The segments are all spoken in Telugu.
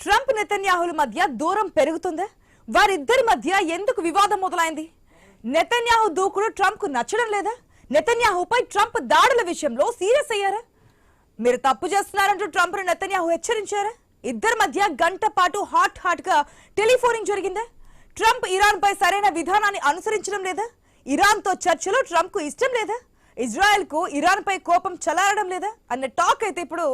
ట్రంప్ నెతన్యాహుల మధ్య దూరం పెరుగుతుందా? వారిద్దరి మధ్య ఎందుకు వివాదం మొదలైంది? నెతన్యాహు దూకుడు ట్రంప్ కు నచ్చడం లేదా? నెతన్యాహుపై ట్రంప్ దాడుల విషయంలో సీరియస్ అయ్యారా? మీరు తప్పు చేస్తున్నారంటూ ట్రంప్ ను నెతన్యాహు హెచ్చరించారా? ఇద్దరి మధ్య గంట పాటు హాట్ గా టెలిఫోనింగ్ జరిగిందా? ట్రంప్ ఇరాన్ పై సరైన విధానాన్ని అనుసరించడం లేదా? ఇరాన్ తో చర్చలు ట్రంప్ కు ఇష్టం లేదా? ఇజ్రాయెల్ కు ఇరాన్ పై కోపం చలారడం లేదా అన్న టాక్ అయితే ఇప్పుడు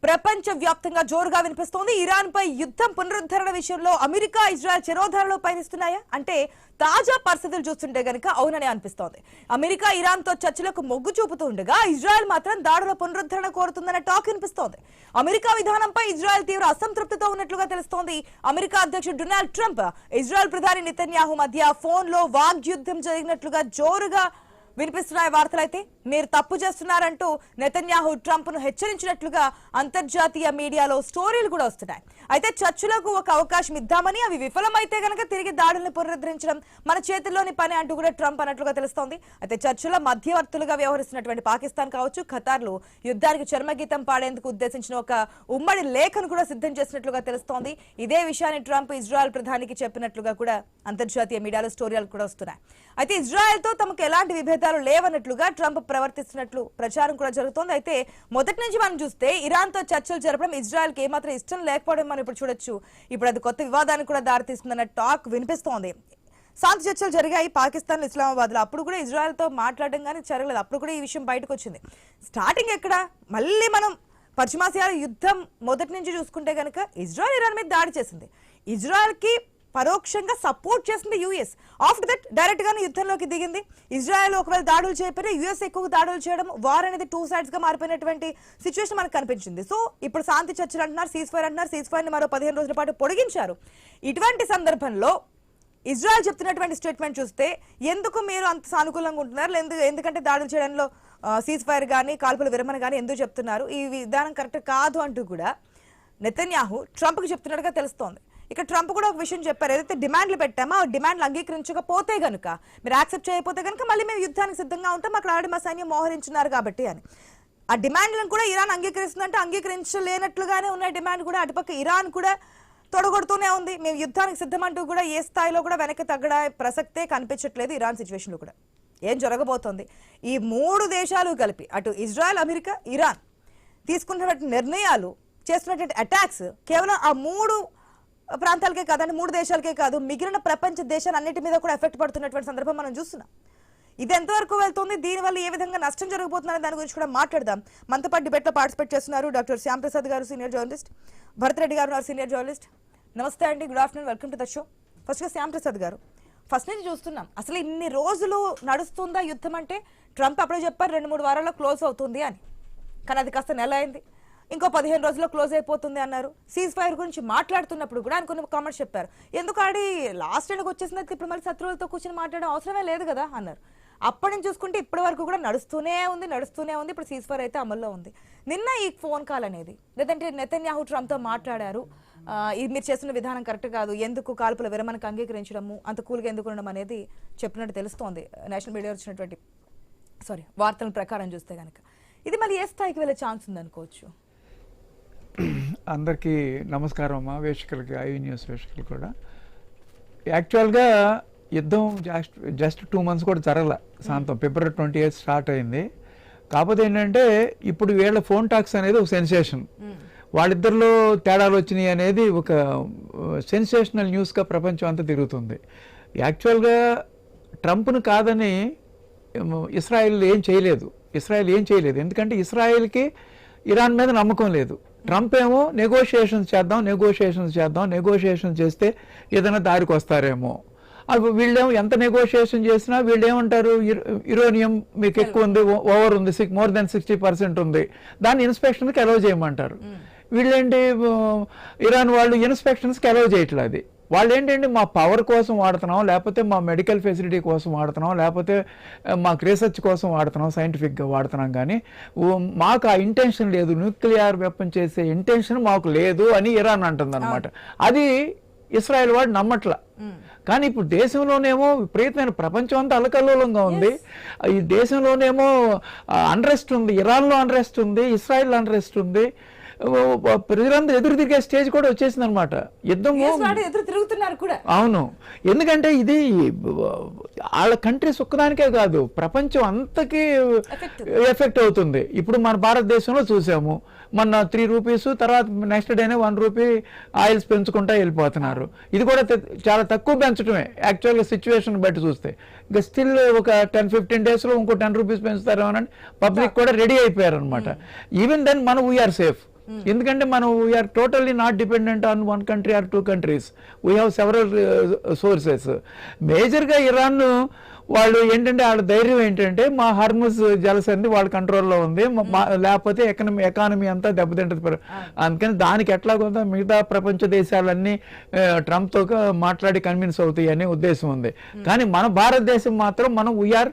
ప్రపంచ వ్యాప్తంగా జోరుగా వినిపిస్తోంది. ఇరాన్ పై యుద్ధం పునరుద్ధరణ విషయంలో అమెరికా ఇజ్రాయెల్ చెరోధారలో పయనిస్తున్నాయా అంటే తాజా పరిస్థితులు చూస్తుంటే గనుక అవుననే అనిపిస్తోంది. అమెరికా ఇరాన్ తో చర్చలకు మొగ్గు చూపుతూ ఉండగా ఇజ్రాయెల్ మాత్రం దాడుల పునరుద్ధరణ కోరుతుందన్న టాక్ వినిపిస్తోంది. అమెరికా విధానంపై ఇజ్రాయెల్ తీవ్ర అసంతృప్తితో ఉన్నట్లుగా తెలుస్తోంది. అమెరికా అధ్యక్షుడు డొనాల్డ్ ట్రంప్ ఇజ్రాయెల్ ప్రధాని నెతన్యాహు మధ్య ఫోన్ లో వాగ్యుద్ధం జరిగినట్లుగా జోరుగా వినిపిస్తున్నాయి వార్తలైతే. మీరు తప్పు చేస్తున్నారంటూ నెతన్యాహు ట్రంప్ ను హెచ్చరించినట్లుగా అంతర్జాతీయ మీడియాలో స్టోరీలు కూడా వస్తున్నాయి. అయితే చర్చలకు ఒక అవకాశం ఇద్దామని, అవి విఫలమైతే గనక తిరిగి దాడులను పునరుద్ధరించడం మన చేతుల్లోని పని అంటూ కూడా ట్రంప్ అన్నట్లుగా తెలుస్తోంది. అయితే చర్చలో మధ్యవర్తులుగా వ్యవహరిస్తున్నటువంటి పాకిస్తాన్ కావచ్చు, ఖతార్లు యుద్ధానికి చర్మగీతం పాడేందుకు ఉద్దేశించిన ఒక ఉమ్మడి లేఖను కూడా సిద్ధం చేసినట్లుగా తెలుస్తోంది. ఇదే విషయాన్ని ట్రంప్ ఇజ్రాయెల్ ప్రధానికి చెప్పినట్లుగా కూడా అంతర్జాతీయ మీడియాలో స్టోరీలు కూడా వస్తున్నాయి. అయితే ఇజ్రాయెల్ తో తమకు ఎలాంటి విభేదాలు లేవన్నట్లుగా ట్రంప్ ప్రవర్తిస్తున్నట్లు ప్రచారం కూడా జరుగుతోంది. అయితే మొదటి నుంచి మనం చూస్తే ఇరాన్ తో చర్చలు జరపడం ఇజ్రాయెల్ కి ఏమాత్రం ఇష్టం లేకపోవడం మనం ఇప్పుడు చూడొచ్చు. ఇప్పుడు అది కొత్త వివాదానికి కూడా దారితీస్తుందన్న టాక్ వినిపిస్తోంది. శాంతి చర్చలు జరిగాయి పాకిస్తాన్ ఇస్లామాబాద్ లో. అప్పుడు కూడా ఇజ్రాయెల్ తో మాట్లాడడం కానీ జరగలేదు. అప్పుడు కూడా ఈ విషయం బయటకు వచ్చింది. స్టార్టింగ్ ఎక్కడ మళ్ళీ మనం పశ్చిమాసియాల యుద్ధం మొదటి నుంచి చూసుకుంటే కనుక ఇజ్రాయెల్ ఇరాన్ మీద దాడి చేసింది. ఇజ్రాయెల్ కి పరోక్షంగా సపోర్ట్ చేసింది యుఎస్. ఆఫ్టర్ దట్ డైరెక్ట్ గానే యుద్ధంలోకి దిగింది. ఇజ్రాయెల్ ఒకవేళ దాడులు చేయకపోతే యుఎస్ ఎక్కువ దాడులు చేయడం, వార్ అనేది 2 sides గా మారిపోయినటువంటి సిచ్యువేషన్ మనకు కనిపించింది. సో ఇప్పుడు శాంతి చర్చలు అంటున్నారు, సీజ్ ఫైర్ అంటున్నారు. సీజ్ ఫైర్ ని మరో 15 రోజుల పాటు పొడిగించారు. ఇటువంటి సందర్భంలో ఇజ్రాయెల్ చెప్తున్నటువంటి స్టేట్మెంట్ చూస్తే ఎందుకు మీరు అంత సానుకూలంగా ఉంటున్నారు, ఎందుకంటే దాడులు చేయడంలో సీజ్ ఫైర్ కానీ కాల్పుల విరమణ కానీ ఎందుకు చెప్తున్నారు, ఈ విధానం కరెక్ట్ కాదు అంటూ కూడా నెతన్యాహు ట్రంప్కి చెప్తున్నట్టుగా తెలుస్తోంది. ఇక ట్రంప్ కూడా ఒక విషయం చెప్పారు, ఏదైతే డిమాండ్లు పెట్టామో ఆ డిమాండ్లు అంగీకరించకపోతే గనుక, మీరు యాక్సెప్ట్ చేయకపోతే కనుక మళ్ళీ మేము యుద్ధానికి సిద్ధంగా ఉంటాం, అక్కడ ఆల్రెడీ మా సైన్యం మోహరించున్నారు కాబట్టి అని. ఆ డిమాండ్లను కూడా ఇరాన్ అంగీకరిస్తుందంటే అంగీకరించలేనట్లుగానే ఉన్న డిమాండ్ కూడా అటుపక్క ఇరాన్ కూడా తొడగొడుతూనే ఉంది. మేము యుద్ధానికి సిద్ధమంటూ కూడా ఏ స్థాయిలో కూడా వెనక్కి తగ్గడ ప్రసక్తే కనిపించట్లేదు ఇరాన్ సిచ్యువేషన్లో కూడా. ఏం జరగబోతోంది? ఈ 3 దేశాలు కలిపి అటు ఇజ్రాయెల్, అమెరికా, ఇరాన్ తీసుకున్నటువంటి నిర్ణయాలు, చేస్తున్నటువంటి అటాక్స్ కేవలం ఆ 3 ప్రాంతాలకే కాదండి, 3 దేశాలకే కాదు, మిగిలిన ప్రపంచ దేశాలన్నిటి మీద కూడా ఎఫెక్ట్ పడుతున్నటువంటి సందర్భం మనం చూస్తున్నాం. ఇది ఎంతవరకు వెళ్తుంది, దీనివల్ల ఏ విధంగా నష్టం జరగబోతుందనే దాని గురించి కూడా మాట్లాడదాం. మనతో పాటు డిబేట్లో పార్టిసిపేట్ చేస్తున్నారు డాక్టర్ శ్యామ్ ప్రసాద్ గారు, సీనియర్ జర్నలిస్ట్, భరత్ రెడ్డి గారు, సీనియర్ జర్నలిస్ట్. నమస్తే అండి, good afternoon, welcome to the show. ఫస్ట్గా శ్యామ్ ప్రసాద్ గారు, ఫస్ట్ నుంచి చూస్తున్నాం అసలు ఇన్ని రోజులు నడుస్తుందా యుద్ధం అంటే? ట్రంప్ అప్పుడే చెప్పారు 2-3 వారాల్లో క్లోజ్ అవుతుంది అని, కానీ అది కాస్త నెల అయింది. ఇంకో 15 రోజుల్లో క్లోజ్ అయిపోతుంది అన్నారు. సీజ్ ఫైర్ గురించి మాట్లాడుతున్నప్పుడు కూడా ఆయన కొన్ని కామెంట్స్ చెప్పారు. ఎందుకు ఆడి లాస్ట్ ఎండ్కి వచ్చేసింది, ఇప్పుడు మళ్ళీ శత్రువులతో కూర్చొని మాట్లాడడం అవసరమే లేదు కదా అన్నారు. అప్పటి నుంచి చూసుకుంటే ఇప్పటి వరకు కూడా నడుస్తూనే ఉంది. ఇప్పుడు సీజ్ ఫైర్ అయితే అమల్లో ఉంది. నిన్న ఈ ఫోన్ కాల్ అనేది, లేదంటే నెతన్యాహు ట్రంప్తో మాట్లాడారు, ఇది మీరు చేస్తున్న విధానం కరెక్ట్ కాదు, ఎందుకు కాల్పుల విరమణకు అంగీకరించడము, అంత కూల్గా ఎందుకు ఉండడం అనేది చెప్పినట్టు తెలుస్తోంది నేషనల్ మీడియా వచ్చినటువంటి వార్తల ప్రకారం చూస్తే కనుక. ఇది మళ్ళీ ఏ స్థాయికి వెళ్ళే ఛాన్స్ ఉందనుకోవచ్చు? అందరికీ నమస్కారం అమ్మా, వీక్షకులకి, ఐవి న్యూస్ వీక్షకులు కూడా. యాక్చువల్గా యుద్ధం జస్ట్ 2 months కూడా జరగల. శాంతం February 28 స్టార్ట్ అయింది. కాకపోతే ఏంటంటే ఇప్పుడు వీళ్ళ ఫోన్ టాక్స్ అనేది ఒక సెన్సేషన్, వాళ్ళిద్దరిలో తేడాలు వచ్చినాయి అనేది ఒక సెన్సేషనల్ న్యూస్గా ప్రపంచం అంతా తిరుగుతుంది. యాక్చువల్గా ట్రంప్ను కాదని ఇస్రాయెల్ ఏం చేయలేదు. ఎందుకంటే ఇస్రాయెల్కి ఇరాన్ మీద నమ్మకం లేదు. ట్రంప్ ఏమో నెగోషియేషన్స్ చేస్తే ఏదైనా దారికి వస్తారేమో. వీళ్ళేమో ఎంత నెగోషియేషన్ చేసినా వీళ్ళు ఏమంటారు, యురేనియం మీకు ఎక్కువ ఉంది, ఓవర్ ఉంది, more than 60% ఉంది, దాన్ని ఇన్స్పెక్షన్కి అలౌ చేయమంటారు. వీళ్ళేంటి, ఇరాన్ వాళ్ళు ఇన్స్పెక్షన్స్కి అలౌ చేయట్లేదు. అది వాళ్ళు ఏంటంటే మా పవర్ కోసం వాడుతున్నాం, లేకపోతే మా మెడికల్ ఫెసిలిటీ కోసం వాడుతున్నాం, లేకపోతే మాకు రీసెర్చ్ కోసం వాడుతున్నాం, సైంటిఫిక్గా వాడుతున్నాం, కానీ మాకు ఆ ఇంటెన్షన్ లేదు, న్యూక్లియర్ వెపన్ చేసే ఇంటెన్షన్ మాకు లేదు అని ఇరాన్ అంటుంది అనమాట. అది ఇస్రాయెల్ వాడు నమ్మట్లా. కానీ ఇప్పుడు దేశంలోనేమో విపరీతమైన ప్రపంచం అంతా అల్లకల్లోలంగా ఉంది. ఈ దేశంలోనేమో అన్రెస్ట్ ఉంది, ఇరాన్లో అన్రెస్ట్ ఉంది, ఇస్రాయెల్ అన్రెస్ట్ ఉంది. ప్రజలందరూ ఎదురు తిరిగే స్టేజ్ కూడా వచ్చేసింది అనమాట. యుద్ధము ఎదురు తిరుగుతున్నారు కూడా. అవును, ఎందుకంటే ఇది వాళ్ళ కంట్రీస్ ఒక్కదానికే కాదు, ప్రపంచం అంతకీ ఎఫెక్ట్ అవుతుంది. ఇప్పుడు మన భారతదేశంలో చూసాము, మొన్న 3 రూపీస్, తర్వాత నెక్స్ట్ డేనే 1 రూపీ ఆయిల్స్ పెంచుకుంటా వెళ్ళిపోతున్నారు. ఇది కూడా చాలా తక్కువ పెంచడమే యాక్చువల్గా సిచ్యువేషన్ బట్టి చూస్తే. ఇంకా స్టిల్ ఒక 10-15 డేస్లో ఇంకో 10 రూపీస్ పెంచుతారు అని పబ్లిక్ కూడా రెడీ అయిపోయారు అనమాట. ఈవెన్ దెన్ మనం వీఆర్ సేఫ్, ఎందుకంటే మనం we are totally not dependent on 1 country or 2 countries. We have several sources. మేజర్గా ఇరాన్ వాళ్ళు ఏంటంటే వాళ్ళ ధైర్యం ఏంటంటే మా హార్ముజ్ జలసంధి వాళ్ళ కంట్రోల్లో ఉంది, లేకపోతే ఎకానమీ అంతా దెబ్బతింటది. అందుకని దానికి ఎట్లా కొంత మిగతా ప్రపంచ దేశాలన్నీ ట్రంప్తో మాట్లాడి కన్విన్స్ అవుతాయి అనే ఉద్దేశం ఉంది. కానీ మన భారతదేశం మాత్రం మనం we are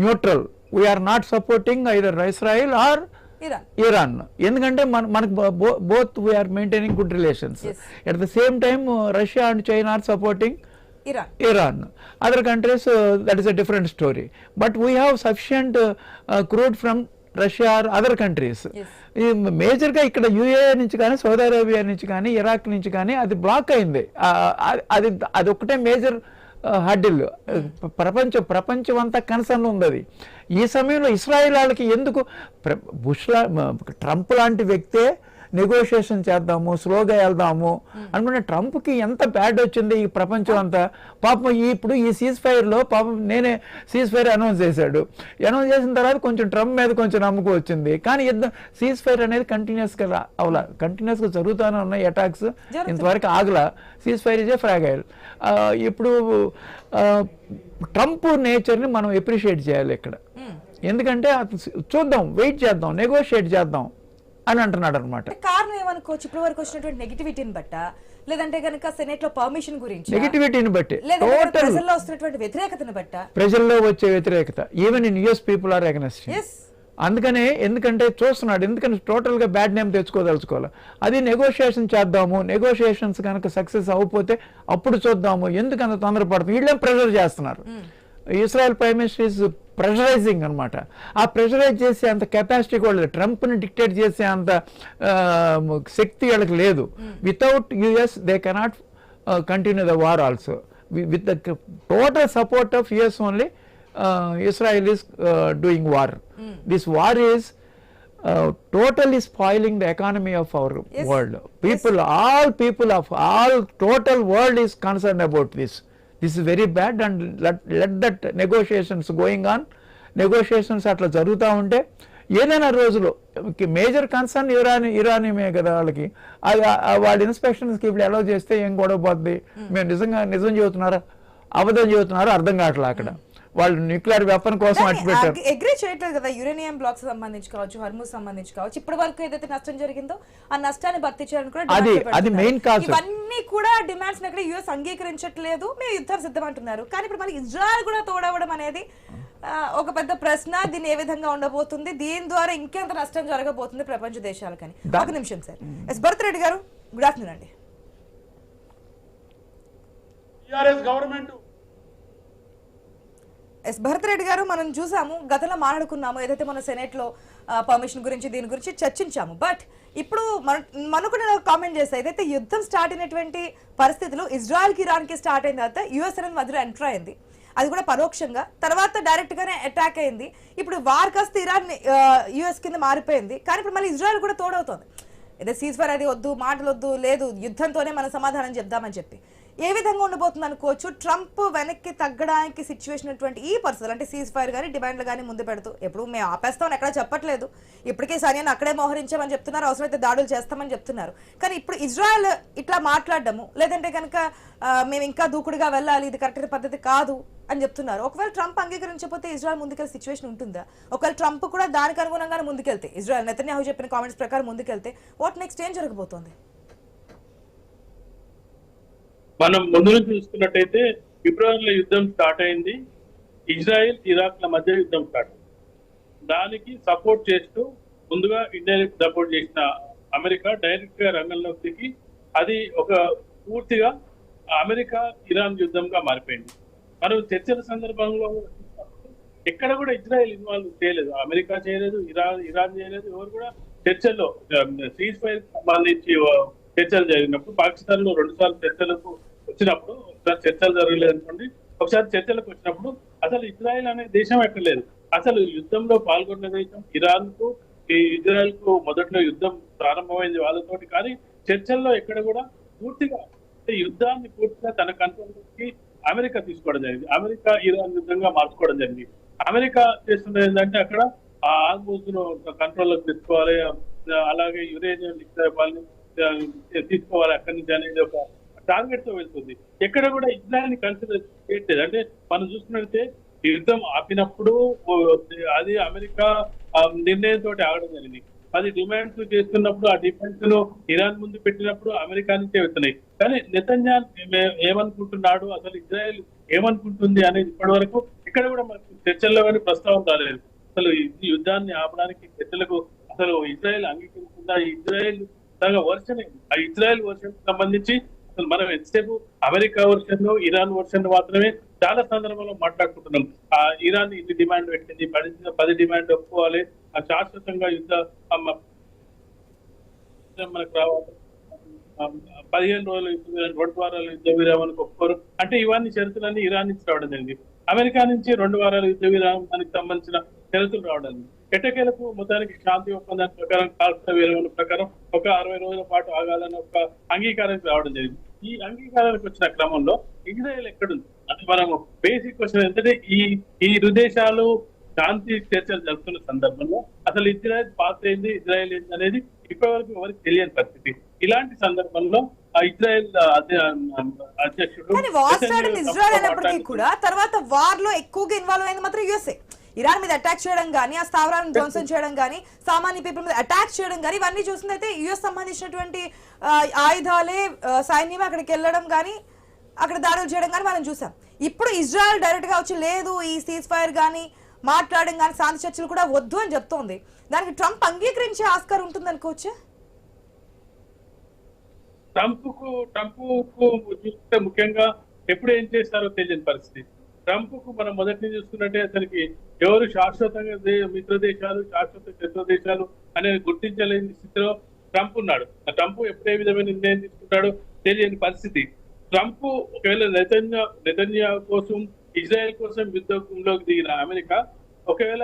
neutral, we are not supporting either Israel or Iran. ఎందుకంటే మనకు both we are maintaining good relations. At the same time Russia and China are supporting Iran. Other countries, that is a different story. But we have sufficient crude from Russia or other countries. మేజర్గా ఇక్కడ యూఏ నుంచి కానీ, సౌదీ అరేబియా నుంచి కానీ, ఇరాక్ నుంచి కానీ అది బ్లాక్ అయింది. అది ఒక్కటే మేజర్ హడ్డిల్. ప్రపంచం అంతా కన్సర్న్ ఉంది అది. ఈ సమయంలో ఇస్రాయిల్ వాళ్ళకి ఎందుకు ట్రంప్ లాంటి వ్యక్తే నెగోషియేషన్ చేద్దాము, స్లోగా వెళ్దాము అనుకుంటే ట్రంప్కి ఎంత బ్యాడ్ వచ్చింది ఈ ప్రపంచం అంతా. పాపం ఇప్పుడు ఈ సీజ్ ఫైర్లో పాపం నేనే సీజ్ ఫైర్ అనౌన్స్ చేశాడు. అనౌన్స్ చేసిన తర్వాత కొంచెం ట్రంప్ మీద కొంచెం నమ్మకం వచ్చింది. కానీ సీజ్ ఫైర్ అనేది కంటిన్యూస్గా అవలా, కంటిన్యూస్గా జరుగుతూనే ఉన్నాయి అటాక్స్, ఇంతవరకు ఆగలా. Ceasefire is a fragile. ఇప్పుడు ట్రంప్ నేచర్ని మనం ఎప్రిషియేట్ చేయాలి ఇక్కడ. ఎందుకంటే చూద్దాం, వెయిట్ చేద్దాం, నెగోషియేట్ చేద్దాం అని అంటున్నాడు అనమాట. కారణం ఏమనుకోవచ్చు, ఇప్పటి వరకు వచ్చినటువంటి నెగిటివిటీని బట్ట, లేదంటే కనుక సెనేట్ లో పర్మిషన్ గురించి నెగిటివిటీని బట్టి, ప్రజల్లో వస్తున్నటువంటి వ్యతిరేకతను బట్ట, ప్రజల్లో వచ్చే వ్యతిరేకత, even in US people are against. అందుకనే ఎందుకంటే చూస్తున్నాడు, ఎందుకంటే టోటల్ గా బ్యాడ్ నేమ్ తెచ్చుకోదలుచుకోవాలి. అది నెగోషియేషన్ చేద్దాము, నెగోషియేషన్స్ కనుక సక్సెస్ అవ్వకపోతే అప్పుడు చూద్దాము, ఎందుకంత తొందరపడుతుంది. వీళ్ళేం ప్రెషర్ చేస్తున్నారు. Israel prime minister is pressurising అనమాట. ఆ ప్రెషరైజ్ చేసే అంత కెపాసిటీ కూడా లేదు, ట్రంప్ని డిక్టేట్ చేసే అంత శక్తి వాళ్ళకి లేదు. Without US they cannot continue the war also. With the total support of US only Israel is doing war. This war is totally spoiling the economy of our world. All people of all total world is concerned about this. This is very bad, and let that negotiations going on. Negotiations అట్లా జరుగుతూ ఉంటే ఏదైనా రోజులో మేజర్ కన్సర్న్ ఇరానీమే కదా వాళ్ళకి. వాళ్ళ ఇన్స్పెక్షన్స్కి ఇప్పుడు అలౌ చేస్తే ఏం గొడవ పోద్ది. మేము నిజం చెబుతున్నారా అబద్ధం చెబుతున్నారో అర్థం కావట్లే. అక్కడ వాళ్ళు న్యూక్లియర్ వెపన్ కోసం అట్టి పెట్టారు. అగ్రీ చేయట్లేదు కదా, యురేనియం బ్లాక్స్ సంబంధించి కావచ్చు, హర్ముజ్ సంబంధించి కావచ్చు, ఇప్పటి వరకు ఏదైతే నష్టం జరిగిందో ఆ నష్టాన్ని భర్తీ చేయాలని కూడా అది మెయిన్ కాజ్. ఇవన్నీ కూడా డిమాండ్స్ అక్కడ యుఎస్ అంగీకరించట్లేదు, మేము యుద్ధం సిద్ధమంటున్నారు. కానీ ఇప్పుడు మళ్ళీ ఇజ్రాయెల్ కూడా తోడవడం అనేది ఒక పెద్ద ప్రశ్న. దీన్ని ఏ విధంగా ఉండబోతుంది, దీని ద్వారా ఇంకెంత నష్టం జరగబోతుంది ప్రపంచ దేశాలకని. ఒక నిమిషం సార్. ఎస్ భరత్ రెడ్డి గారు, గుడ్ ఆఫ్టర్నూన్ అండి. ఎస్ భరత్ రెడ్డి గారు, మనం చూసాము, గతంలో మాట్లాడుకున్నాము, ఏదైతే మన సెనేట్ లో పర్మిషన్ గురించి దీని గురించి చర్చించాము. బట్ ఇప్పుడు మనకు కామెంట్ చేస్తే ఏదైతే యుద్ధం స్టార్ట్ అయినటువంటి పరిస్థితులు ఇజ్రాయెల్ కి ఇరాన్ కి స్టార్ట్ అయిన తర్వాత యుఎస్ అనేది మధ్యలో ఎంటర్ అయింది, అది కూడా పరోక్షంగా. తర్వాత డైరెక్ట్ గానే అటాక్ అయింది. ఇప్పుడు వార్ కాస్త ఇరాన్ యుఎస్ కింద మారిపోయింది. కానీ ఇప్పుడు మళ్ళీ ఇజ్రాయెల్ కూడా తోడవుతోంది. ఏదో సీజ్ ఫైర్ అది వద్దు, మాటలు వద్దు, లేదు యుద్ధంతోనే మనం సమాధానం చెప్దామని చెప్పి ఏ విధంగా ఉండబోతుంది అనుకోవచ్చు? ట్రంప్ వెనక్కి తగ్గడానికి సిచ్యువేషన్ అటువంటి ఈ పరిస్థితులు, అంటే సీజ్ ఫైర్ కానీ డిమాండ్లు కానీ ముందు పెడుతూ, ఎప్పుడు మేము ఆపేస్తామని ఎక్కడ చెప్పట్లేదు, ఇప్పటికే సైన్యాన్ని అక్కడే మోహరించామని చెప్తున్నారు, అవసరమైతే దాడులు చేస్తామని చెప్తున్నారు. కానీ ఇప్పుడు ఇజ్రాయెల్ ఇట్లా మాట్లాడడము, లేదంటే కనుక మేము ఇంకా దూకుడుగా వెళ్ళాలి, ఇది కరెక్ట్ పద్ధతి కాదు అని చెప్తున్నారు. ఒకవేళ ట్రంప్ అంగీకరించకపోతే ఇజ్రాయెల్ ముందుకెళ్ళే సిచ్యువేషన్ ఉంటుందా? ఒకవేళ ట్రంప్ కూడా దానికి అనుగుణంగానే ముందుకెళ్తే, ఇజ్రాయెల్ నెతన్యాహు చెప్పిన కామెంట్స్ ప్రకారం ముందుకెళ్తే వాట్ నెక్స్ట్ ఏం జరగబోతోంది? మనం ముందు నుంచి చూసుకున్నట్టయితే ఫిబ్రవరిలో యుద్ధం స్టార్ట్ అయింది. ఇజ్రాయెల్ ఇరాక్ల మధ్య యుద్ధం స్టార్ట్ అయింది. దానికి సపోర్ట్ చేస్తూ ముందుగా ఇండైరెక్ట్ సపోర్ట్ చేసిన అమెరికా డైరెక్ట్ గా రంగంలోకి దిగి అది ఒక పూర్తిగా అమెరికా ఇరాన్ యుద్ధంగా మారిపోయింది. మనం చర్చల సందర్భంలో ఎక్కడ కూడా ఇజ్రాయెల్ ఇన్వాల్వ్ చేయలేదు, అమెరికా చేయలేదు, ఇరాన్ చేయలేదు, ఎవరు కూడా చర్చల్లో సీజ్ ఫైర్ సంబంధించి చర్చలు జరిగినప్పుడు పాకిస్తాన్ లో 2 సార్లు చర్చలకు వచ్చినప్పుడు, ఒకసారి చర్చలు జరగలేదు అనుకోండి, ఒకసారి చర్చలకు వచ్చినప్పుడు అసలు ఇజ్రాయెల్ అనే దేశం ఎక్కడ లేదు. అసలు యుద్ధంలో పాల్గొన్న దేశం ఇరాన్ కు, ఈ ఇజ్రాయెల్ కు మొదట్లో యుద్ధం ప్రారంభమైంది వాళ్ళతోటి. కానీ చర్చల్లో ఎక్కడ కూడా పూర్తిగా యుద్ధాన్ని పూర్తిగా తన కంట్రోల్కి అమెరికా తీసుకోవడం జరిగింది. అమెరికా ఇరాన్ యుద్ధంగా మార్చుకోవడం జరిగింది. అమెరికా చేస్తున్నది ఏంటంటే అక్కడ ఆ ఆల్మోస్ట్ కంట్రోల్లోకి తెచ్చుకోవాలి, అలాగే యురేనియం నిక్షేపాలని తీసుకోవాలి అక్కడి నుంచి అనేది ఒక టార్గెట్ తో వెళ్తుంది. ఎక్కడ కూడా ఇజ్రాయెల్ ని కన్సిడర్ చేయట్లేదు. అంటే మనం చూసుకున్నట్లయితే యుద్ధం ఆపినప్పుడు అది అమెరికా నిర్ణయంతో ఆగడం జరిగింది. అది డిమాండ్స్ చేస్తున్నప్పుడు ఆ డిమాండ్స్ ను ఇరాన్ ముందు పెట్టినప్పుడు అమెరికా నుంచే వెళ్తున్నాయి. కానీ నెతన్యాహు ఏమనుకుంటున్నాడు, అసలు ఇజ్రాయెల్ ఏమనుకుంటుంది అనేది ఇప్పటి వరకు ఇక్కడ కూడా మనకు చర్చల్లో కానీ ప్రస్తావన రాలేదు. అసలు ఈ యుద్ధాన్ని ఆపడానికి చర్చలకు అసలు ఇజ్రాయెల్ అంగీకరిస్తుందా, ఇజ్రాయెల్ తన వర్షన్, ఆ ఇజ్రాయెల్ వర్షన్ సంబంధించి అసలు మనం ఎంతసేపు అమెరికా వర్షన్, ఇరాన్ వర్షన్ మాత్రమే చాలా సందర్భంలో మాట్లాడుకుంటున్నాం. ఆ ఇరాన్ ఇన్ని డిమాండ్ పెట్టింది, 10 డిమాండ్ ఒప్పుకోవాలి, ఆ శాశ్వతంగా యుద్ధ మనకు రావాలి, 15 రోజులు యుద్ధ విరామం, 2 వారాల యుద్ధ విరామానికి ఒప్పుకోరు అంటే ఇవన్నీ షరతులన్నీ ఇరాన్ నుంచి రావడం జరిగింది. అమెరికా నుంచి 2 వారాల యుద్ధ విరామానికి సంబంధించిన షరతులు రావడం. ఎట్టకేలకు మొత్తానికి శాంతి ఒప్పందం ప్రకారం, కాల్పుల విరమణ ప్రకారం ఒక 60 రోజుల పాటు ఆగాలని ఒక అంగీకారానికి రావడం జరిగింది. ఈ అంగీకారానికి వచ్చిన క్రమంలో ఇజ్రాయెల్ ఎక్కడుంది అంటే మనము బేసిక్ క్వశ్చన్ ఏంటంటే ఈ ఇరు దేశాలు శాంతి చర్చలు జరుపుతున్న సందర్భంలో అసలు ఇజ్రాయెల్ పాత్ర ఏంది, ఇజ్రాయెల్ ఏంది అనేది ఇప్పటివరకు ఎవరికి తెలియని పరిస్థితి. ఇలాంటి సందర్భంలో ఆ ఇజ్రాయెల్ అధ్యక్షుడు ఇజ్రాయెల్ అయినప్పటికీ కూడా తర్వాత వార్ లో ఎక్కువగా ఇన్వాల్వ్ అయింది మాత్రం యుఎస్ఏ. ఇరాన్ మీద అటాక్ చేయడం కానీ, ఆ స్థావరాలను ధ్వంసం చేయడం కానీ, సామాన్య పీపుల్ మీద అటాక్ చేయడం కానీ, ఇవన్నీ చూసినైతే యుఎస్ సంబంధించినటువంటి ఆయుధాలే సైన్యమే అక్కడికి వెళ్ళడం కానీ, అక్కడ దాడులు చేయడం కానీ మనం చూసాం. ఇప్పుడు ఇజ్రాయెల్ డైరెక్ట్ గా వచ్చి లేదు ఈ సీజ్ ఫైర్ కానీ మాట్లాడడం కానీ శాంతి చర్చలు కూడా వద్దు అని చెప్తోంది. దానికి ట్రంప్ అంగీకరించే ఆస్కారం ఉంటుంది అనుకోవచ్చా? ట్రంప్ కు చూస్తే ముఖ్యంగా ఎప్పుడు ఏం చేస్తారో తెలియని పరిస్థితి. ట్రంప్ కు మనం మొదటి నుంచి చూసుకున్నట్టే అతనికి ఎవరు శాశ్వతంగా మిత్ర దేశాలు, శాశ్వత శత్రు దేశాలు అనేది గుర్తించలేని స్థితిలో ట్రంప్ ఉన్నాడు. ట్రంప్ ఎప్పుడే విధమైన నిర్ణయం తీసుకుంటాడో తెలియని పరిస్థితి. ట్రంప్ ఒకవేళ నెతన్యాహు కోసం, ఇజ్రాయెల్ కోసం యుద్ధంలోకి దిగిన అమెరికా ఒకవేళ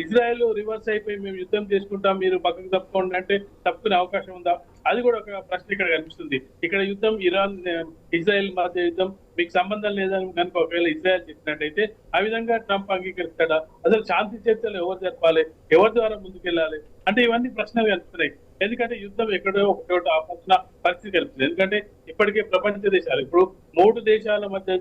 ఇజ్రాయెల్ రివర్స్ అయిపోయి మేము యుద్ధం చేసుకుంటాం, మీరు పక్కకు తప్పుకోండి అంటే తప్పుకునే అవకాశం ఉందా? అది కూడా ఒక ప్రశ్న ఇక్కడ కనిపిస్తుంది. ఇక్కడ యుద్ధం ఇరాన్ ఇజ్రాయెల్ మధ్య యుద్ధం మీకు సంబంధం లేదని కనుక ఒకవేళ ఇజ్రాయెల్ చెప్పినట్టయితే ఆ విధంగా ట్రంప్ అంగీకరిస్తాడా? అసలు శాంతి చర్చలు ఎవరు జరపాలి, ఎవరి ద్వారా ముందుకెళ్ళాలి అంటే ఇవన్నీ ప్రశ్నలు కనిపిస్తున్నాయి. ఎందుకంటే యుద్ధం ఎక్కడో ఒక చోట ఆపాల్సిన పరిస్థితి కనిపిస్తుంది. ఎందుకంటే ఇప్పటికే ప్రపంచ దేశాలు, ఇప్పుడు 3 దేశాల మధ్య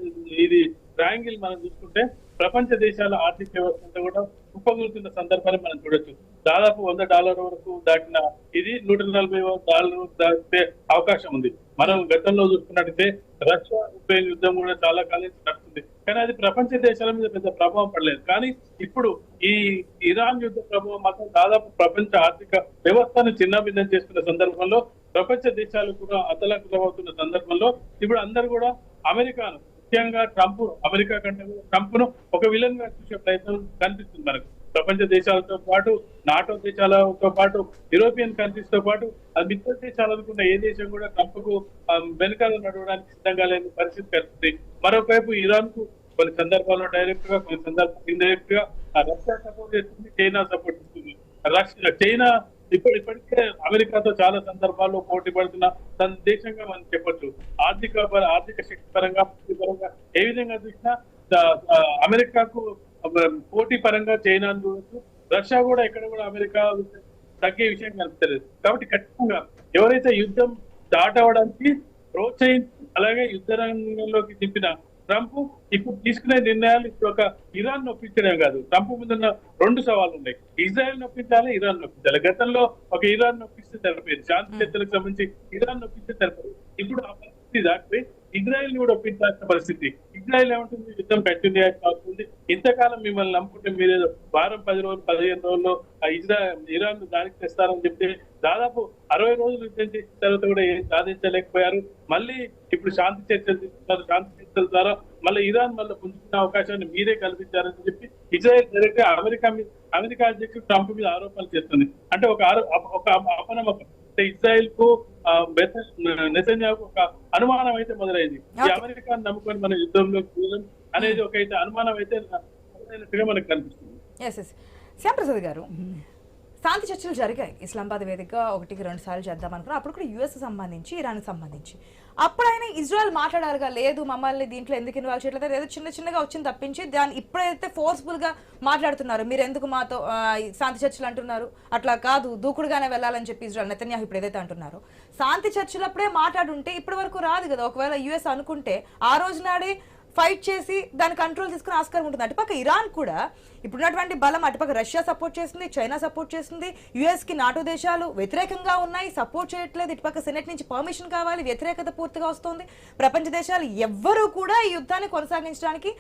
ఇది ట్రయాంగిల్ మనం చూసుకుంటే ప్రపంచ దేశాల ఆర్థిక వ్యవస్థ అంతా కూడా కుప్పగూలుతున్న సందర్భాన్ని మనం చూడొచ్చు. దాదాపు $100 వరకు దాటిన ఇది $140 దాటే అవకాశం ఉంది. మనం గతంలో చూసుకున్నట్టయితే రష్యా ఉక్రెయిన్ యుద్ధం కూడా చాలా కాలం నడుస్తుంది, కానీ అది ప్రపంచ దేశాల మీద పెద్ద ప్రభావం పడలేదు. కానీ ఇప్పుడు ఈ ఇరాన్ యుద్ధ ప్రభావం మాత్రం దాదాపు ప్రపంచ ఆర్థిక వ్యవస్థను చిన్నభిన్నం చేస్తున్న సందర్భంలో, ప్రపంచ దేశాలు కూడా అతలాకుతలమవుతున్న సందర్భంలో ఇప్పుడు అందరూ కూడా అమెరికాను, ముఖ్యంగా ట్రంప్, అమెరికా కంటే ట్రంప్ ను ఒక విలన్ గా చూసే ప్రయత్నం కనిపిస్తుంది మనకు. ప్రపంచ దేశాలతో పాటు, నాటో దేశాలతో పాటు, యూరోపియన్ కంట్రీస్ తో పాటు మిత్ర దేశాలు అనుకున్న ఏ దేశం కూడా ట్రంప్ కు వెనుకాల నడవడానికి సిద్ధంగా లేని పరిస్థితి కనిపిస్తుంది. మరోవైపు ఇరాన్ కు కొన్ని సందర్భాల్లో డైరెక్ట్ గా, కొన్ని సందర్భాల్లో ఇండైరెక్ట్ గా రష్యా సపోర్ట్ చేస్తుంది, చైనా సపోర్ట్ ఇస్తుంది. చైనా ఇప్పటికే అమెరికాతో చాలా సందర్భాల్లో పోటీ పడుతున్న తన దేశంగా మనం చెప్పొచ్చు. ఆర్థిక శక్తి పరంగా, ఏ విధంగా చూసినా అమెరికాకు పోటీ పరంగా చైనా చూడొచ్చు. రష్యా కూడా ఎక్కడ కూడా అమెరికా తగ్గే విషయం కనిపించలేదు. కాబట్టి ఖచ్చితంగా ఎవరైతే యుద్ధం దాటవడానికి ప్రోత్సహించి అలాగే యుద్ధ రంగంలోకి దింపిన ట్రంప్ ఇప్పుడు తీసుకునే నిర్ణయాలు ఇప్పుడు ఒక ఇరాన్ నొప్పించడం కాదు. ట్రంప్ ముందున్న 2 సవాళ్ళు ఉన్నాయి. ఇజ్రాయెల్ నొప్పించాలి, ఇరాన్ నొప్పించాలి. గతంలో ఒక ఇరాన్ నొప్పిస్తే సరిపోయేది, శాంతి చర్చలకు సంబంధించి ఇరాన్ నొప్పిస్తే సరిపోయేది. ఇప్పుడు ఆ పరిస్థితి దాటి ఇజ్రాయెల్ ని కూడా ఒప్పించాల్సిన పరిస్థితి. ఇజ్రాయెల్ ఏమంటుంది, యుద్ధం కంటిన్యూ చేయాల్సి అవుతుంది, ఇంతకాలం మిమ్మల్ని నమ్ముకుంటే మీరేదో వారం 10 రోజులు 15 రోజుల్లో ఇరాన్ దానికి తెస్తారని చెప్తే దాదాపు 60 రోజులు యుద్ధం చేసిన తర్వాత కూడా ఏం సాధించలేకపోయారు. మళ్ళీ ఇప్పుడు శాంతి చర్చలు తీసుకున్నారు. శాంతి చర్చల ద్వారా మళ్ళీ ఇరాన్ మళ్ళీ పుంజుకునే అవకాశాన్ని మీరే కల్పించారని చెప్పి ఇజ్రాయెల్ డైరెక్ట్ గా అమెరికా అధ్యక్షుడు ట్రంప్ మీద ఆరోపణలు చేస్తుంది. అంటే ఒక అపనమ్మకం, అంటే ఇజ్రాయెల్ కు నెతన్యాహుకు ఒక అనుమానం అయితే మొదలైంది. ఈ అమెరికాను నమ్ముకొని మన యుద్ధంలో అనేది ఒక అయితే అనుమానం అయితే మొదలైనట్టుగా మనకు కనిపిస్తుంది. శ్యాంప్రసాద్ గారు, శాంతి చర్చలు జరిగాయి ఇస్లామాబాద్ వేదికగా 1-2 సార్లు చేద్దాం అనుకున్నా. అప్పుడు కూడా యుఎస్ సంబంధించి, ఇరాన్ సంబంధించి. అప్పుడైనా ఇజ్రాయెల్ మాట్లాడారుగా, లేదు మమ్మల్ని దీంట్లో ఎందుకు ఇన్వాల్వ్ చేయట్లేదు, ఏదో చిన్నగా వచ్చింది తప్పించి దాన్ని ఇప్పుడైతే ఫోర్స్ఫుల్ గా మాట్లాడుతున్నారు, మీరు ఎందుకు మాతో శాంతి చర్చలు అంటున్నారు, అట్లా కాదు దూకుడుగానే వెళ్ళాలని చెప్పి ఇజ్రాయెల్ నెతన్యాహు ఇప్పుడు ఏదైతే అంటున్నారు. శాంతి చర్చలు అప్పుడే మాట్లాడుంటే ఇప్పటి వరకు రాదు కదా. ఒకవేళ యుఎస్ అనుకుంటే ఆ రోజు నాడే ఫైట్ చేసి దాన్ని కంట్రోల్ తీసుకునే ఆస్కారం ఉంటుంది. అటుపక్క ఇరాన్ కూడా ఇప్పుడున్నటువంటి బలం, అటుపక్క రష్యా సపోర్ట్ చేస్తుంది, చైనా సపోర్ట్ చేస్తుంది, యుఎస్ కి నాటో దేశాలు వ్యతిరేకంగా ఉన్నాయి, సపోర్ట్ చేయట్లేదు. ఇటుపక్క సెనెట్ నుంచి పర్మిషన్ కావాలి, వ్యతిరేకత పూర్తిగా వస్తుంది. ప్రపంచ దేశాలు ఎవ్వరూ కూడా ఈ యుద్ధాన్ని కొనసాగించడానికి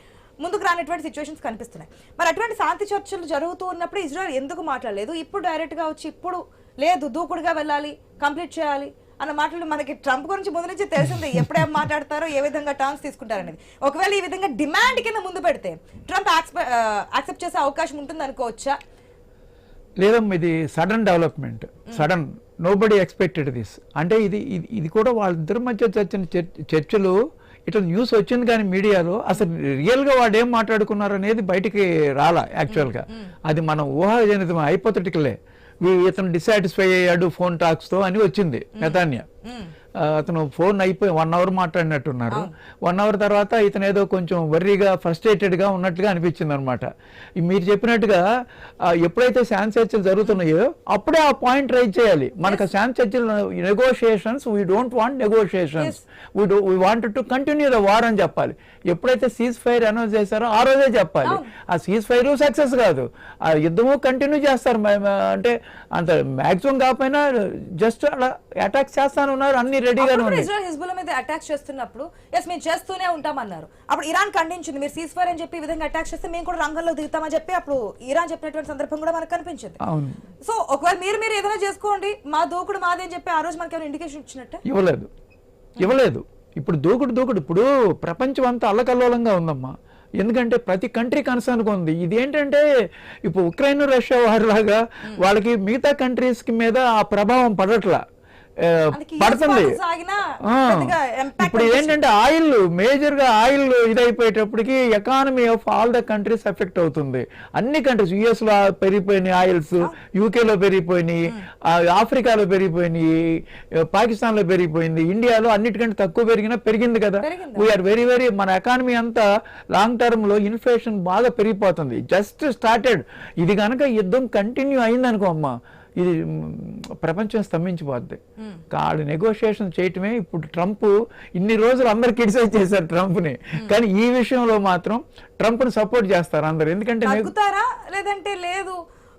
ముందుకు రానటువంటి సిచ్యువేషన్స్ కనిపిస్తున్నాయి. మరి అటువంటి శాంతి చర్చలు జరుగుతూ ఉన్నప్పుడు ఇజ్రాయెల్ ఎందుకు మాట్లాడలేదు? ఇప్పుడు డైరెక్ట్ గా వచ్చి ఇప్పుడు లేదు దూకుడుగా వెళ్ళాలి, కంప్లీట్ చేయాలి అన్న మాటలు మనకి ట్రంప్ గురించి ముందు నుంచి తెలిసిందే, ఎప్పుడే మాట్లాడతారో, ఏ విధంగా టర్మ్స్ తీసుకుంటారనేది. ఒకవేళ ఈ విధంగా డిమాండ్ కింద ముందు పెడితే ట్రంప్ యాక్సెప్ట్ చేసే అవకాశం ఉంటుంది అనుకోవచ్చా? లేదమ్మా, ఇది sudden development, sudden, nobody expected this. అంటే ఇది కూడా వాళ్ళిద్దరి మధ్య వచ్చిన చర్చలు ఇట్లా న్యూస్ వచ్చింది, కానీ మీడియాలో అసలు రియల్గా వాడు ఏం మాట్లాడుకున్నారు అనేది బయటికి రాలా. యాక్చువల్గా అది మనం ఊహాజనితం, హైపోథెటికలే. ఇతను డిసాటిస్ఫై అయ్యాడు ఫోన్ టాక్స్ తో అని వచ్చింది నెతన్యాహు. అతను ఫోన్ అయిపోయి 1 hour మాట్లాడినట్టున్నారు. 1 hour తర్వాత ఇతను ఏదో కొంచెం వర్రీగా, ఫ్రస్ట్రేటెడ్ గా ఉన్నట్లుగా అనిపించింది అనమాట. మీరు చెప్పినట్టుగా ఎప్పుడైతే శాంతి చర్చలు జరుగుతున్నాయో అప్పుడే ఆ పాయింట్ రైజ్ చేయాలి. మనకు శాంతి చర్చలు, negotiations, we don't want negotiations, we want to continue the war అని చెప్పాలి. ఎప్పుడైతే సీజ్ ఫైర్ అనౌన్స్ చేశారో ఆ రోజే చెప్పాలి. ఆ సీజ్ ఫైర్ సక్సెస్ కాదు, ఆ యుద్ధము కంటిన్యూ చేస్తారు. అంటే అంత మాక్సిమం కాకపోయినా జస్ట్ అలా అటాక్ చేస్తానున్నారు, అన్ని రెడీగానే ఉన్నాయి. ఇజ్రాయెల్ హిజ్బుల్లా మీద అటాక్ చేస్తున్నప్పుడు ఎస్ మేము చేస్తూనే ఉంటామన్నారు. అప్పుడు ఇరాన్ ఖండించింది, మీరు సీజ్ ఫైర్ అని చెప్పి ఈ విధంగా అటాక్ చేస్తే మేము కూడా రంగంలో దిగుతామని చెప్పి అప్పుడు ఇరాన్ చెప్పినటువంటి సందర్భం కూడా మనకు కనిపించింది. సో ఒకవేళ మీరు ఏదైనా చేసుకోండి, మా దూకుడు మాదే అని చెప్పి ఆ రోజు మనకి ఏమైనా ఇండికేషన్ ఇచ్చినట్టు ఇవ్వలేదు. ఇప్పుడు దూకుడు ఇప్పుడు ప్రపంచం అంతా అల్లకల్లోలంగా ఉందమ్మా. ఎందుకంటే ప్రతి కంట్రీ కన్సర్న్గా ఉంది. ఇదేంటంటే ఇప్పుడు ఉక్రెయిన్ రష్యా వారి లాగా వాళ్ళకి మిగతా కంట్రీస్ మీద ఆ ప్రభావం పడట్లా, పడుతుంది. ఇప్పుడు ఏంటంటే ఆయిల్, మేజర్ గా ఆయిల్ ఇదైపోయేటప్పటికి economy of all the countries effect అవుతుంది. అన్ని కంట్రీస్, యుఎస్ లో పెరిగిపోయినాయి ఆయిల్స్, యూకేలో పెరిగిపోయినాయి, ఆఫ్రికాలో పెరిగిపోయినాయి, పాకిస్తాన్ లో పెరిగిపోయింది, ఇండియాలో అన్నిటికంటే తక్కువ పెరిగింది కదా. వీఆర్ వెరీ మన ఎకానమీ అంతా లాంగ్ టర్మ్ లో ఇన్ఫ్లేషన్ బాగా పెరిగిపోతుంది. Just started. ఇది కనుక యుద్ధం కంటిన్యూ అయిందనుకో అమ్మా, ఇది ప్రపంచం స్తంభించిపోద్ది. కాళ్ళు నెగోషియేషన్ చేయటమే. ఇప్పుడు ట్రంప్ ఇన్ని రోజులు అందరు క్రిటిసైజ్ చేశారు ట్రంప్ని, కానీ ఈ విషయంలో మాత్రం ట్రంప్ని సపోర్ట్ చేస్తారు అందరు. ఎందుకంటే లేదంటే లేదు,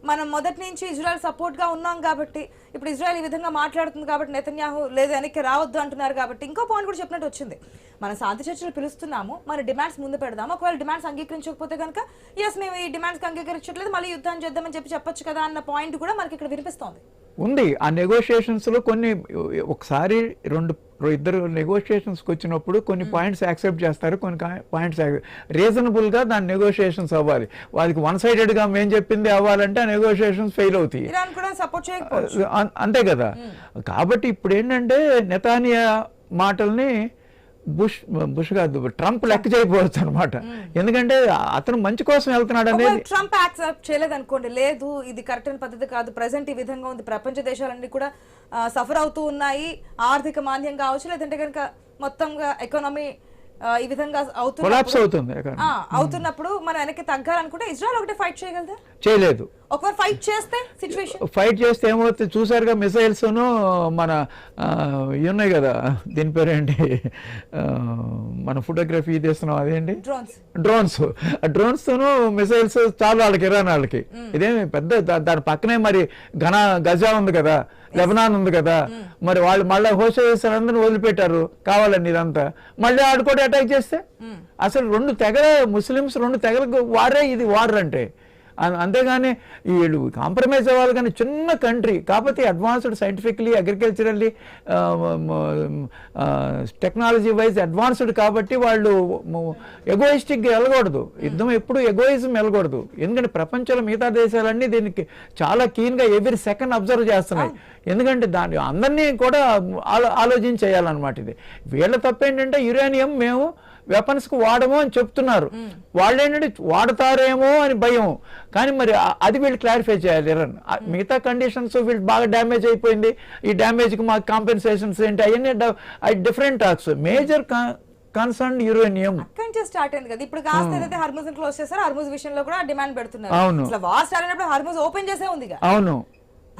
మనం మొదటి నుంచి ఇజ్రాయెల్ సపోర్ట్ గా ఉన్నాం కాబట్టి ఇప్పుడు ఇజ్రాయెల్ ఈ విధంగా మాట్లాడుతుంది కాబట్టి నెతన్యాహు లేదు వెనక్కి రావద్దు అంటున్నారు కాబట్టి ఇంకో పాయింట్ కూడా చెప్పినట్టు వచ్చింది. మనం శాంతి చర్చలు పిలుస్తున్నాము, మన డిమాండ్స్ ముందు పెడదాము, ఒకవేళ డిమాండ్స్ అంగీకరించకపోతే కనుక ఎస్ మేము ఈ డిమాండ్స్ అంగీకరించట్లేదు, మళ్ళీ యుద్ధం చేద్దామని చెప్పొచ్చు కదా అన్న పాయింట్ కూడా మనకి ఇక్కడ వినిపిస్తోంది. ఉంది ఆ నెగోషియేషన్స్ లో కొన్ని, ఒకసారి ఇద్దరు నెగోషియేషన్స్కి వచ్చినప్పుడు కొన్ని పాయింట్స్ యాక్సెప్ట్ చేస్తారు, కొన్ని పాయింట్స్ రీజనబుల్ గా దాని నెగోషియేషన్స్ అవ్వాలి. వాళ్ళకి వన్ సైడెడ్ గా మేము చెప్పింది అవ్వాలంటే ఆ నెగోషియేషన్స్ ఫెయిల్ అవుతాయి, అంతే కదా. కాబట్టి ఇప్పుడు ఏంటంటే నెతన్యాహు మాటల్ని బుష్ కాదు, ట్రంప్ లెక్క చేయకపోవచ్చు అనమాట. ఎందుకంటే అతను మంచి కోసం వెళ్తున్నాడు అనేది. ట్రంప్ యాక్సెప్ట్ చేయలేదు అనుకోండి, లేదు ఇది కరెక్ట్ అయిన పద్ధతి కాదు, ప్రెసెంట్ ఈ విధంగా ఉంది, ప్రపంచ దేశాలన్నీ కూడా సఫర్ అవుతూ ఉన్నాయి, ఆర్థిక మాంద్యం కావచ్చు, లేదంటే కనుక మొత్తంగా ఎకానమీ ఈ విధంగా అవుతున్నప్పుడు మనం వెనక్కి తగ్గాలనుకుంటే ఇజ్రాయెల్ ఒకటే ఫైట్ చేయగలదా? చేయలేదు. ఒకవేళ ఫైట్ చేస్తే సిచ్యువేషన్, ఫైట్ చేస్తే ఏమవుతుంది చూసారుగా, మిసైల్స్ మన ఉన్నాయి కదా, దీని పేరేంటి, మన ఫోటోగ్రఫీ తీస్తున్నాం అదేంటి, డ్రోన్స్ తోను మిసైల్స్ చాలు వాళ్ళకి, ఇరాన్ వాళ్ళకి. ఇదేమి పెద్ద, దాని పక్కనే మరి గజా ఉంది కదా, లెబనాన్ ఉంది కదా, మరి వాళ్ళు మళ్ళీ హోస్టేజెస్ వదిలిపెట్టారు కావాలండి ఇదంతా, మళ్ళీ ఆడుకోటి అటాక్ చేస్తే అసలు రెండు తెగల ముస్లిమ్స్, రెండు తెగలకు వారే ఇది వార్ అంటే. అంతేగాని వీళ్ళు కాంప్రమైజ్ అవ్వాలి కానీ చిన్న కంట్రీ కాకపోతే advanced scientifically agriculturally technology wise advanced కాబట్టి వాళ్ళు ఎగోయిస్టిక్గా వెళ్ళకూడదు. యుద్ధం ఎప్పుడు ఎగోయిజం వెళ్ళకూడదు. ఎందుకంటే ప్రపంచంలో మిగతా దేశాలన్నీ దీనికి చాలా కీన్గా ఎవ్రీ సెకండ్ అబ్జర్వ్ చేస్తున్నాయి. ఎందుకంటే దాన్ని అందరినీ కూడా ఆలోచించి చేయాలన్నమాట. ఇది వీళ్ళ తప్పేంటంటే యురేనియం మేము వెపన్స్కి వాడము అని చెప్తున్నారు. వాళ్ళు ఏంటంటే వాడతారేమో అని భయం. కానీ మరి అది వీళ్ళు క్లారిఫై చేయాలి. ఇరాన్ మిగతా కండిషన్స్ వీళ్ళు బాగా డ్యామేజ్ అయిపోయింది, ఈ డ్యామేజ్కి మాకు కాంపెన్సేషన్స్ ఏంటి అవన్నీ different talks. Major concern uranium అక్కడి నుంచి స్టార్ట్ అయింది కదా. ఇప్పుడు కాస్త ఏదైతే హర్ముజ్ క్లోజ్ చేస్తారో హర్ముజ్ విషయంలో కూడా డిమాండ్ పెడుతున్నారు. అవును. అసలు వార్ స్టార్ట్ అయినప్పుడు హర్ముజ్ ఓపెన్ చేసే ఉంది. అవును,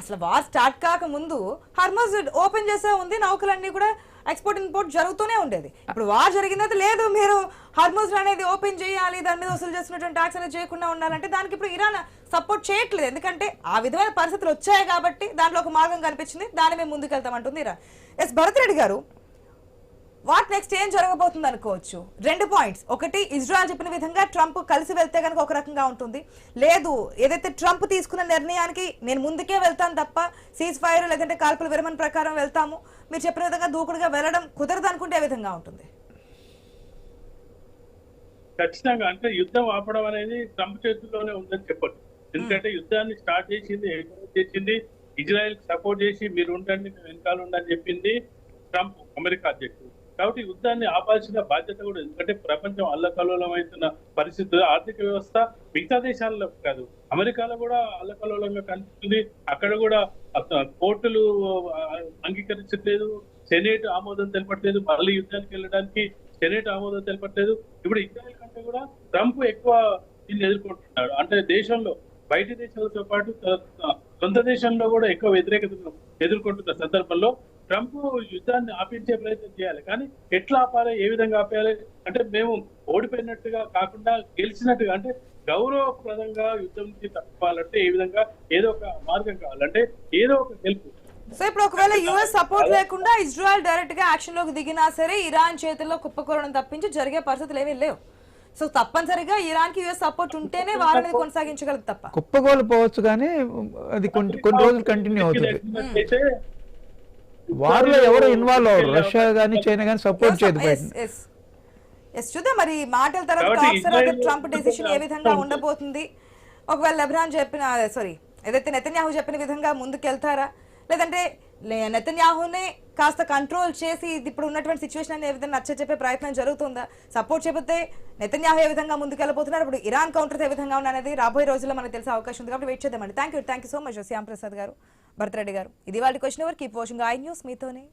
అసలు వార్ స్టార్ట్ కాక ముందు హర్ముజ్ ఓపెన్ చేసే ఉంది. నౌకలన్నీ కూడా ఎక్స్పోర్ట్ ఇంపోర్ట్ జరుగుతూనే ఉండేది. ఇప్పుడు వార్ జరిగింది లేదు మీరు హర్ముజ్ అనేది ఓపెన్ చేయాలి, దాని మీద వసూలు చేస్తున్నటువంటి ట్యాక్స్ అనేది చేయకుండా ఉండాలంటే దానికి ఇప్పుడు ఇరాన్ సపోర్ట్ చేయట్లేదు. ఎందుకంటే ఆ విధమైన పరిస్థితులు వచ్చాయి కాబట్టి దాంట్లో ఒక మార్గం కనిపించింది, దాన్ని మేము ముందుకెళ్తామంటుంది ఇరాన్. ఎస్ భరత్ రెడ్డి గారు, వాట్ నెక్స్ట్ ఏం జరగబోతుంది అనుకోవచ్చు? 2 పాయింట్స్. ఒకటి, ఇజ్రాయెల్ చెప్పిన విధంగా ట్రంప్ కలిసి వెళ్తే కనుక ఒక రకంగా ఉంటుంది. లేదు, ఏదైతే ట్రంప్ తీసుకున్న నిర్ణయానికి నేను ముందుకే వెళ్తాను తప్ప సీజ్ ఫైర్ లేదంటే కాల్పుల విరమణ ప్రకారం వెళ్తాము, మీరు చెప్పిన విధంగా దూకుడుగా వెళ్ళడం కుదరదు అనుకుంటే ఏ విధంగా ఉంటుంది? ఖచ్చితంగా అంటే యుద్ధం ఆపడం అనేది ట్రంప్ చేతుల్లోనే ఉందని చెప్పొచ్చు. ఎందుకంటే యుద్ధాన్ని స్టార్ట్ చేసింది, ఎంకరేజ్ చేసింది, ఇజ్రాయెల్ సపోర్ట్ చేసి మీరు ఉండండి మేము వెనకాల ఉండని చెప్పింది ట్రంప్, అమెరికా అధ్యక్షుడు. కాబట్టి యుద్ధాన్ని ఆపాల్సిన బాధ్యత కూడా, ఎందుకంటే ప్రపంచం అల్లకల్లోలమవుతున్న పరిస్థితులు, ఆర్థిక వ్యవస్థ మిగతా దేశాల్లో కాదు అమెరికాలో కూడా అల్లకల్లోలంగా కనిపిస్తుంది. అక్కడ కూడా కోర్టులు అంగీకరించట్లేదు, సెనేట్ ఆమోదం తెలపట్లేదు, మళ్ళీ యుద్ధానికి వెళ్ళడానికి సెనేట్ ఆమోదం తెలపట్లేదు. ఇప్పుడు ఇజ్రాయెల్ కంటే కూడా ట్రంప్ ఎక్కువ దీన్ని ఎదుర్కొంటున్నాడు. అంటే దేశంలో బయట దేశాలతో పాటు సొంత దేశంలో కూడా ఎక్కువ వ్యతిరేకతను ఎదుర్కొంటున్న సందర్భంలో ట్రంప్ యుద్ధాన్ని ఆపించే ప్రయత్నం చేయాలి. కానీ ఎట్లా ఆపాలి, ఏ విధంగా ఆపాలి అంటే మేము ఓడిపోయినట్టుగా కాకుండా గెలిచినట్టుగా, అంటే గౌరవప్రదంగా యుద్ధం నుంచి తప్పాలంటే ఏ విధంగా ఏదో ఒక మార్గం కావాలంటే ఏదో ఒక గెలుపు. సో ఇప్పుడు ఒకవేళ యుఎస్ సపోర్ట్ లేకుండా ఇజ్రాయెల్ డైరెక్ట్ గా యాక్షన్ లోకి దిగినా సరే ఇరాన్ చేతుల్లో కుప్పకూరడం తప్పించి జరిగే పరిస్థితులు ఏమీ లేవు. సో తప్పనిసరిగా ఇరాన్ కి యుఎస్ సపోర్ట్ ఉంటేనే వారి మీద కొనసాగించగలదు తప్ప. కుప్పగోలిపోవచ్చు కానీ అది కొన్ని రోజులు కంటిన్యూ అవుతుంది. వారిలో ఎవరు ఇన్వాల్వ్ అవ్వరు, రష్యా కానీ చైనా కానీ సపోర్ట్ చేయదు. చూద్దాం మరి మాటల తర్వాత ట్రంప్ డెసిషన్ ఏ విధంగా ఉండబోతుంది. ఒకవేళ లెబ్నాన్ చెప్పిన ఏదైతే నెతన్యాహు చెప్పిన విధంగా ముందుకెళ్తారా, లేదంటే నెతన్యాహునే కాస్త కంట్రోల్ చేసి ఇప్పుడు ఉన్నటువంటి సిచ్యువేషన్ ఏ విధంగా నచ్చచెప్పే ప్రయత్నం జరుగుతుందా? సపోర్ట్ చేయకపోతే నెతన్యాహు ఏ విధంగా ముందుకెళ్ళబోతున్నారు, ఇప్పుడు ఇరాన్ కౌంటర్స్ ఏ విధంగా ఉన్నది రాబోయే రోజుల్లో మనకు తెలిసే అవకాశం ఉంది. కాబట్టి వెయిట్ చేద్దామండి. Thank you so much Shyam Prasad గారు, భరత్ రెడ్డి గారు. ఇది వాళ్ళ క్వశ్చన్ ఎవరు. Keep watching I news. మీతోనే